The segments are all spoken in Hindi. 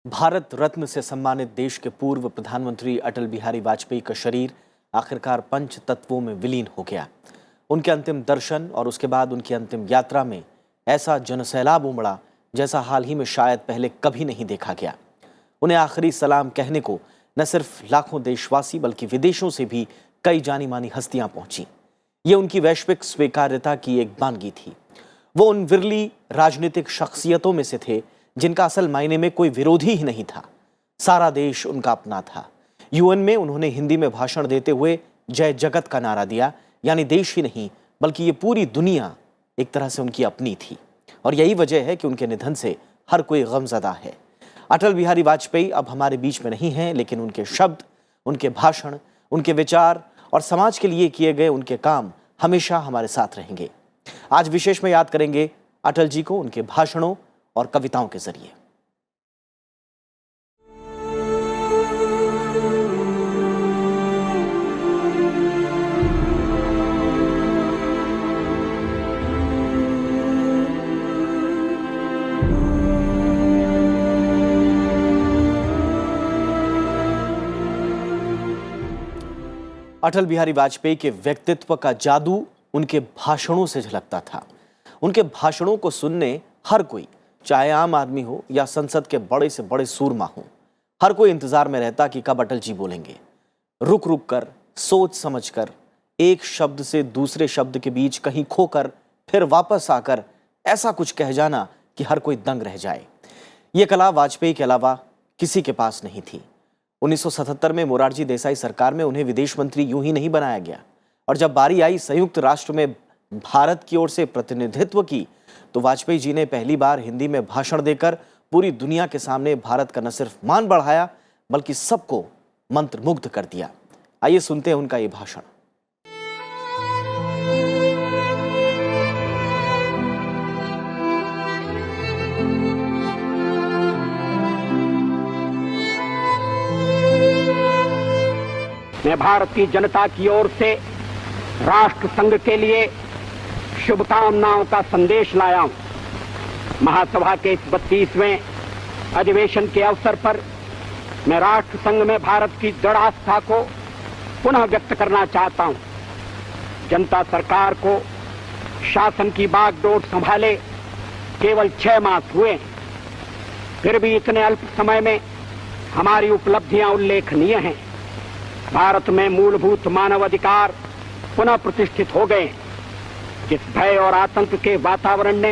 भारत रत्न से सम्मानित देश के पूर्व प्रधानमंत्री अटल बिहारी वाजपेयी का शरीर आखिरकार पंच तत्वों में विलीन हो गया। उनके अंतिम दर्शन और उसके बाद उनकी अंतिम यात्रा में ऐसा जनसैलाब उमड़ा जैसा हाल ही में शायद पहले कभी नहीं देखा गया। उन्हें आखिरी सलाम कहने को न सिर्फ लाखों देशवासी बल्कि विदेशों से भी कई जानी मानी हस्तियां पहुंची। ये उनकी वैश्विक स्वीकार्यता की एक बानगी थी। वो उन विरली राजनीतिक शख्सियतों में से थे जिनका असल मायने में कोई विरोधी ही नहीं था। सारा देश उनका अपना था। यूएन में उन्होंने हिंदी में भाषण देते हुए जय जगत का नारा दिया, यानी देश ही नहीं बल्कि ये पूरी दुनिया एक तरह से उनकी अपनी थी। और यही वजह है कि उनके निधन से हर कोई गमज़दा है। अटल बिहारी वाजपेयी अब हमारे बीच में नहीं हैं, लेकिन उनके शब्द, उनके भाषण, उनके विचार और समाज के लिए किए गए उनके काम हमेशा हमारे साथ रहेंगे। आज विशेष में याद करेंगे अटल जी को उनके भाषणों और कविताओं के जरिए। अटल बिहारी वाजपेयी के व्यक्तित्व का जादू उनके भाषणों से झलकता था। उनके भाषणों को सुनने हर कोई, चाहे आम आदमी हो या संसद के बड़े से बड़े सूरमा हो, हर कोई इंतजार में रहता कि कब अटल जी बोलेंगे। रुक रुक कर, सोच समझ कर, एक शब्द से दूसरे शब्द के बीच कहीं खोकर फिर वापस आकर ऐसा कुछ कह जाना कि हर कोई दंग रह जाए। ये कला वाजपेयी के अलावा किसी के पास नहीं थी। 1977 में मोरारजी देसाई सरकार में उन्हें विदेश मंत्री यूं ही नहीं बनाया गया, और जब बारी आई संयुक्त राष्ट्र में भारत की ओर से प्रतिनिधित्व की, तो वाजपेयी जी ने पहली बार हिंदी में भाषण देकर पूरी दुनिया के सामने भारत का न सिर्फ मान बढ़ाया बल्कि सबको मंत्रमुग्ध कर दिया। आइए सुनते हैं उनका ये भाषण। मैं भारतीय जनता की ओर से राष्ट्र संघ के लिए शुभकामनाओं का संदेश लाया हूं। महासभा के 32वें अधिवेशन के अवसर पर मैं राष्ट्र संघ में भारत की दृढ़ आस्था को पुनः व्यक्त करना चाहता हूं। जनता सरकार को शासन की बागडोर संभाले केवल 6 मास हुए, फिर भी इतने अल्प समय में हमारी उपलब्धियां उल्लेखनीय हैं। भारत में मूलभूत मानव अधिकार पुनः प्रतिष्ठित हो गए। जिस भय और आतंक के वातावरण ने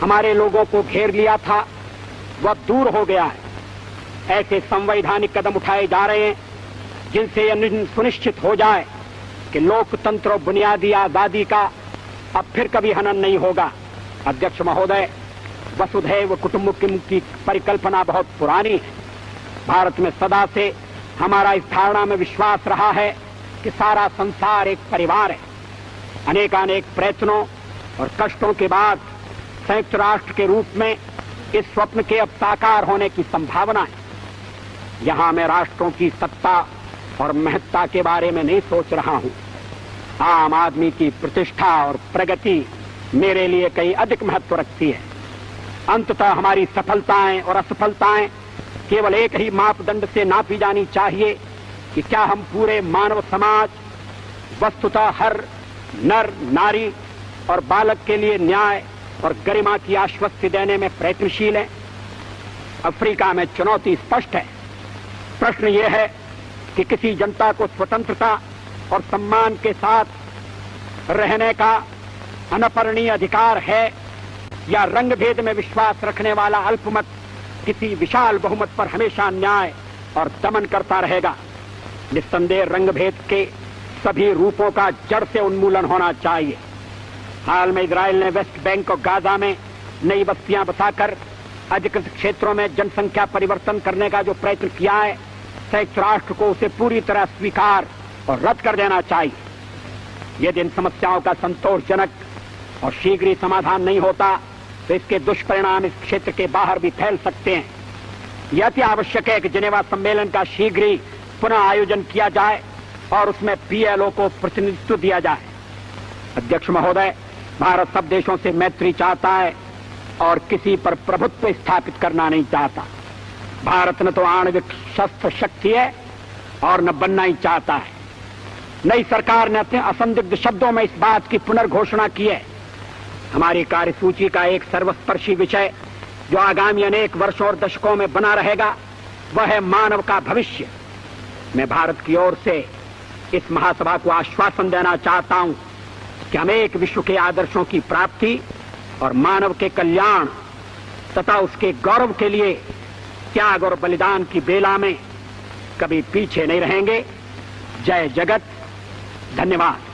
हमारे लोगों को घेर लिया था, वह दूर हो गया है। ऐसे संवैधानिक कदम उठाए जा रहे हैं जिनसे यह सुनिश्चित हो जाए कि लोकतंत्र और बुनियादी आजादी का अब फिर कभी हनन नहीं होगा। अध्यक्ष महोदय, वसुधैव कुटुंबकम की परिकल्पना बहुत पुरानी है। भारत में सदा से हमारा इस धारणा में विश्वास रहा है कि सारा संसार एक परिवार है। अनेकानेक प्रयत्नों और कष्टों के बाद संयुक्त राष्ट्र के रूप में इस स्वप्न के अब साकार होने की संभावना है। यहां मैं राष्ट्रों की सत्ता और महत्ता के बारे में नहीं सोच रहा हूं। आम आदमी की प्रतिष्ठा और प्रगति मेरे लिए कहीं अधिक महत्व रखती है। अंततः हमारी सफलताएं और असफलताएं केवल एक ही मापदंड से नापी जानी चाहिए कि क्या हम पूरे मानव समाज, वस्तुतः हर नर, नारी और बालक के लिए न्याय और गरिमा की आश्वस्ति देने में प्रयत्नशील हैं। अफ्रीका में चुनौती स्पष्ट है। प्रश्न यह है कि किसी जनता को स्वतंत्रता और सम्मान के साथ रहने का अनपरणीय अधिकार है, या रंगभेद में विश्वास रखने वाला अल्पमत किसी विशाल बहुमत पर हमेशा न्याय और दमन करता रहेगा। निस्संदेह रंगभेद के सभी रूपों का जड़ से उन्मूलन होना चाहिए। हाल में इजराइल ने वेस्ट बैंक और गाजा में नई बस्तियां बसाकर अधिकृत क्षेत्रों में जनसंख्या परिवर्तन करने का जो प्रयत्न किया है, संयुक्त राष्ट्र को उसे पूरी तरह स्वीकार और रद्द कर देना चाहिए। यदि इन समस्याओं का संतोषजनक और शीघ्र ही समाधान नहीं होता तो इसके दुष्परिणाम इस क्षेत्र के बाहर भी फैल सकते हैं। यह अति आवश्यक है कि जिनेवा सम्मेलन का शीघ्र ही पुनः आयोजन किया जाए और उसमें पीएलओ को प्रतिनिधित्व दिया जाए। अध्यक्ष महोदय, भारत सब देशों से मैत्री चाहता है और किसी पर प्रभुत्व स्थापित करना नहीं चाहता। भारत न तो आणविक शस्त्र शक्ति है और न बनना ही चाहता है। नई सरकार ने अपने असंदिग्ध शब्दों में इस बात की पुनर्घोषणा की है। हमारी कार्यसूची का एक सर्वस्पर्शी विषय जो आगामी अनेक वर्षों और दशकों में बना रहेगा वह है मानव का भविष्य। मैं भारत की ओर से इस महासभा को आश्वासन देना चाहता हूं कि हम एक विश्व के आदर्शों की प्राप्ति और मानव के कल्याण तथा उसके गौरव के लिए त्याग और बलिदान की बेला में कभी पीछे नहीं रहेंगे। जय जगत। धन्यवाद।